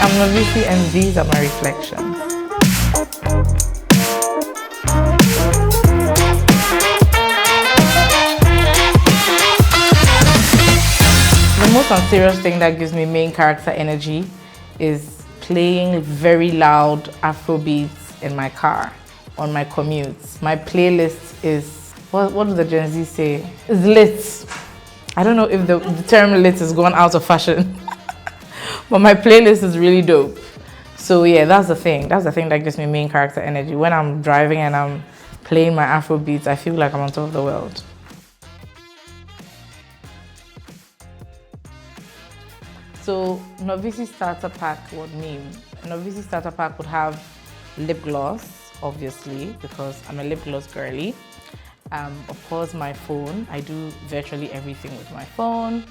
I'm Norvisi and these are my reflections. The most unserious thing that gives me main character energy is playing very loud Afrobeats in my car on my commutes. My playlist is, what do the Gen Z say? It's lit. I don't know if the term lit has gone out of fashion, but my playlist is really dope. So yeah, that's the thing. That's the thing that gives me main character energy. When I'm driving and I'm playing my Afrobeats, I feel like I'm on top of the world. So Norvisi starter pack would mean, Norvisi starter pack would have lip gloss, obviously, because I'm a lip gloss girly. Of course, my phone. I do virtually everything with my phone.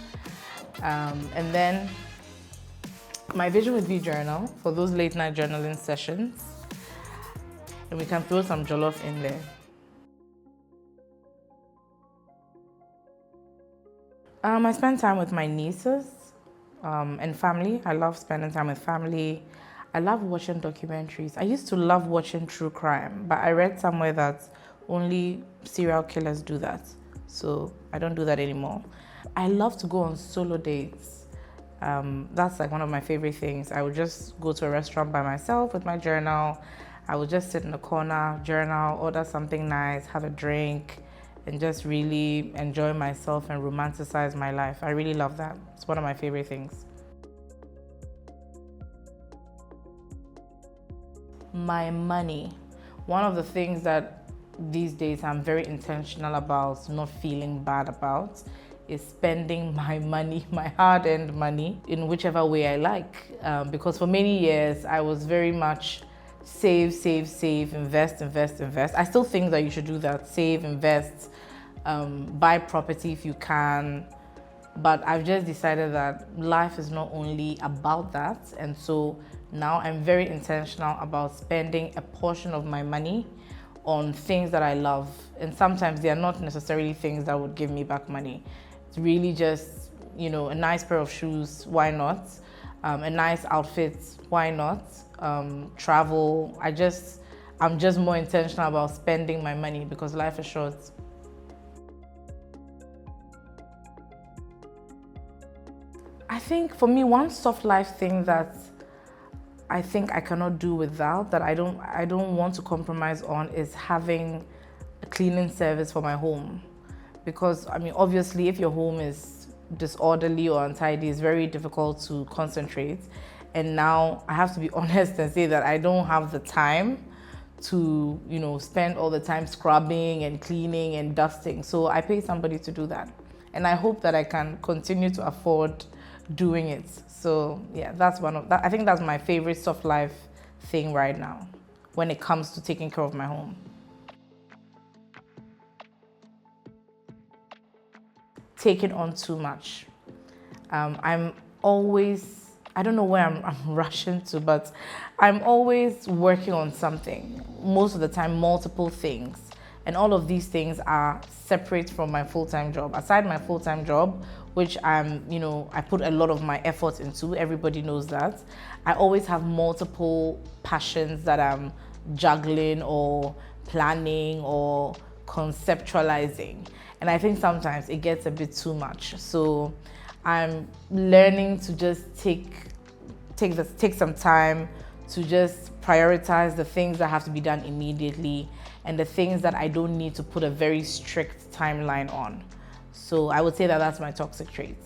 And then my Vision with V journal for those late night journaling sessions. And we can throw some jollof in there. I spend time with my nieces and family. I love spending time with family. I love watching documentaries. I used to love watching true crime, but I read somewhere that only serial killers do that. So I don't do that anymore. I love to go on solo dates. That's like one of my favorite things. I would just go to a restaurant by myself with my journal. I would just sit in the corner, journal, order something nice, have a drink, and just really enjoy myself and romanticize my life. I really love that. It's one of my favorite things. My money. One of the things that these days I'm very intentional about not feeling bad about is spending my money, my hard-earned money, in whichever way I like. Because for many years, I was very much save, invest. I still think that you should do that, save, invest, buy property if you can. But I've just decided that life is not only about that. And so now I'm very intentional about spending a portion of my money on things that I love. And sometimes they are not necessarily things that would give me back money. It's really just, a nice pair of shoes, why not? A nice outfit, why not? Travel. I'm just more intentional about spending my money because life is short. I think for me, one soft life thing that I think I cannot do without, that I don't want to compromise on, is having a cleaning service for my home. Because obviously if your home is disorderly or untidy, it's very difficult to concentrate. And now I have to be honest and say that I don't have the time to, spend all the time scrubbing and cleaning and dusting. So I pay somebody to do that. And I hope that I can continue to afford doing it. So yeah, I think that's my favorite soft life thing right now when it comes to taking care of my home. Taking on too much. I'm always, I don't know where I'm rushing to, but I'm always working on something. Most of the time, multiple things. And all of these things are separate from my full-time job. Aside my full-time job, which I put a lot of my effort into, everybody knows that. I always have multiple passions that I'm juggling or planning or conceptualizing. And I think sometimes it gets a bit too much. So I'm learning to just take some time to just prioritize the things that have to be done immediately and the things that I don't need to put a very strict timeline on. So I would say that that's my toxic trait.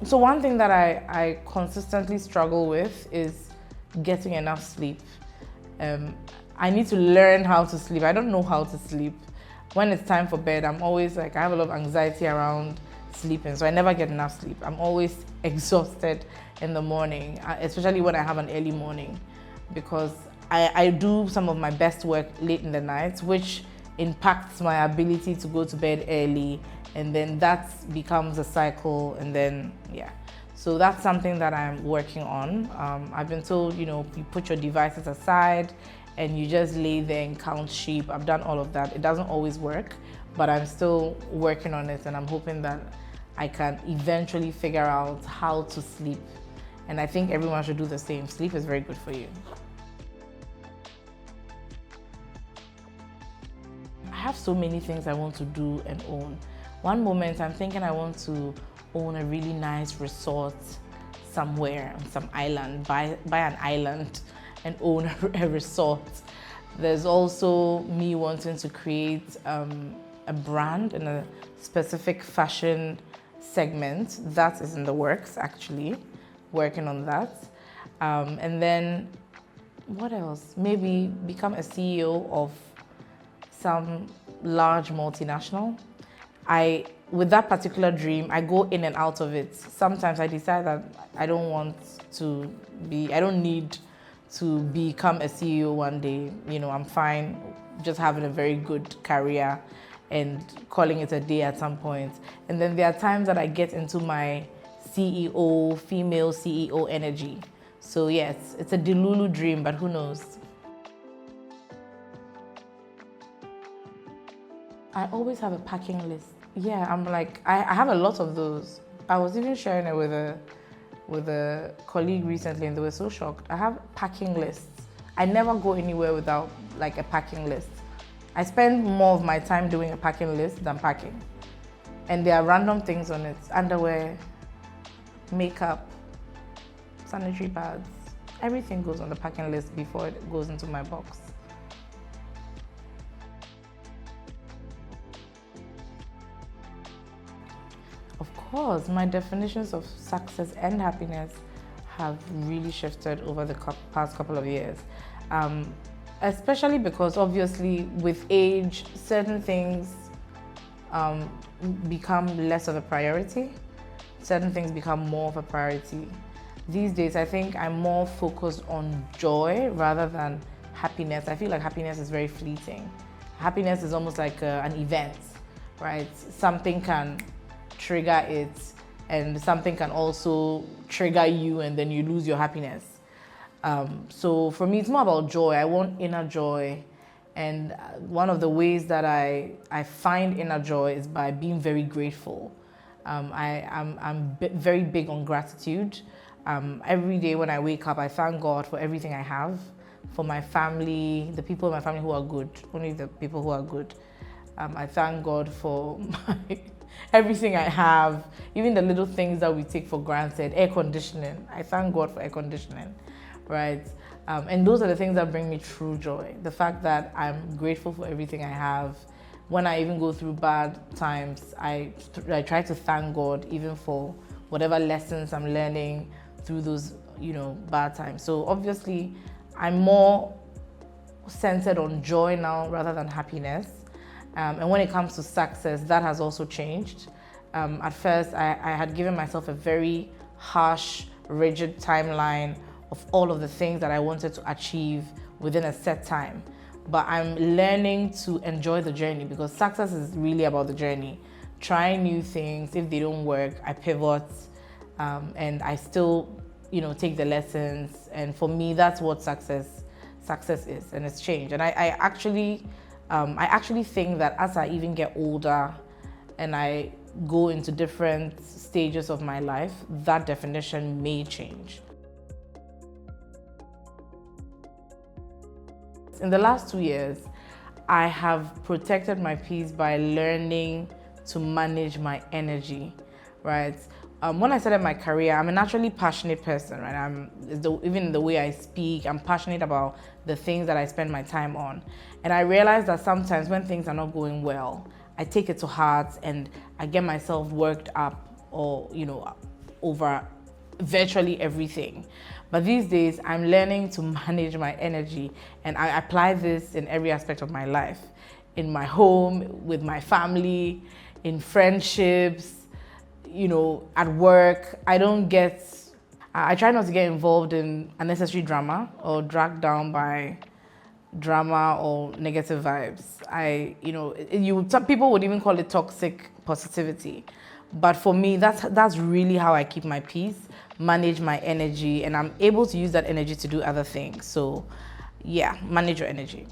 So one thing that I consistently struggle with is getting enough sleep. I need to learn how to sleep. I don't know how to sleep. When it's time for bed, I'm always like, I have a lot of anxiety around sleeping, so I never get enough sleep. I'm always exhausted in the morning, especially when I have an early morning, because I do some of my best work late in the night, which impacts my ability to go to bed early, and then that becomes a cycle, and then, yeah. So that's something that I'm working on. I've been told, you put your devices aside and you just lay there and count sheep. I've done all of that. It doesn't always work, but I'm still working on it, and I'm hoping that I can eventually figure out how to sleep. And I think everyone should do the same. Sleep is very good for you. I have so many things I want to do and own. One moment I'm thinking I want to own a really nice resort somewhere on some island, buy an island and own a resort. There's also me wanting to create a brand in a specific fashion segment. That is in the works, actually, working on that. And then what else? Maybe become a CEO of some large multinational. With that particular dream, I go in and out of it. Sometimes I decide that I don't need to become a CEO one day. I'm fine just having a very good career and calling it a day at some point. And then there are times that I get into my CEO, female CEO energy. So yes, it's a Delulu dream, but who knows? I always have a packing list. Yeah, I'm like, I have a lot of those. I was even sharing it with a colleague recently and they were so shocked. I have packing lists. I never go anywhere without like a packing list. I spend more of my time doing a packing list than packing. And there are random things on it: underwear, makeup, sanitary pads. Everything goes on the packing list before it goes into my box. Of course, my definitions of success and happiness have really shifted over the past couple of years. Especially because obviously with age, certain things become less of a priority. Certain things become more of a priority. These days, I think I'm more focused on joy rather than happiness. I feel like happiness is very fleeting. Happiness is almost like an event, right? Something can trigger it and something can also trigger you and then you lose your happiness. So for me, it's more about joy. I want inner joy. And one of the ways that I find inner joy is by being very grateful. I'm very big on gratitude. Every day when I wake up, I thank God for everything I have, for my family, the people in my family who are good, only the people who are good. I thank God for everything I have, even the little things that we take for granted. Air conditioning. I thank God for air conditioning, right? And those are the things that bring me true joy. The fact that I'm grateful for everything I have. When I even go through bad times, I try to thank God even for whatever lessons I'm learning through those, bad times. So obviously, I'm more centered on joy now rather than happiness. And when it comes to success, that has also changed. At first, I had given myself a very harsh, rigid timeline of all of the things that I wanted to achieve within a set time. But I'm learning to enjoy the journey because success is really about the journey. Trying new things. If they don't work, I pivot, and I still, take the lessons. And for me, that's what success is, and it's changed. And I actually think that as I even get older and I go into different stages of my life, that definition may change. In the last 2 years, I have protected my peace by learning to manage my energy, right? When I started my career, I'm a naturally passionate person, right? Even the way I speak, I'm passionate about the things that I spend my time on. And I realized that sometimes when things are not going well, I take it to heart and I get myself worked up or, over virtually everything. But these days, I'm learning to manage my energy, and I apply this in every aspect of my life. In my home, with my family, in friendships, at work. I try not to get involved in unnecessary drama or dragged down by drama or negative vibes. Some people would even call it toxic positivity. But for me, that's really how I keep my peace, manage my energy, and I'm able to use that energy to do other things. So yeah, manage your energy.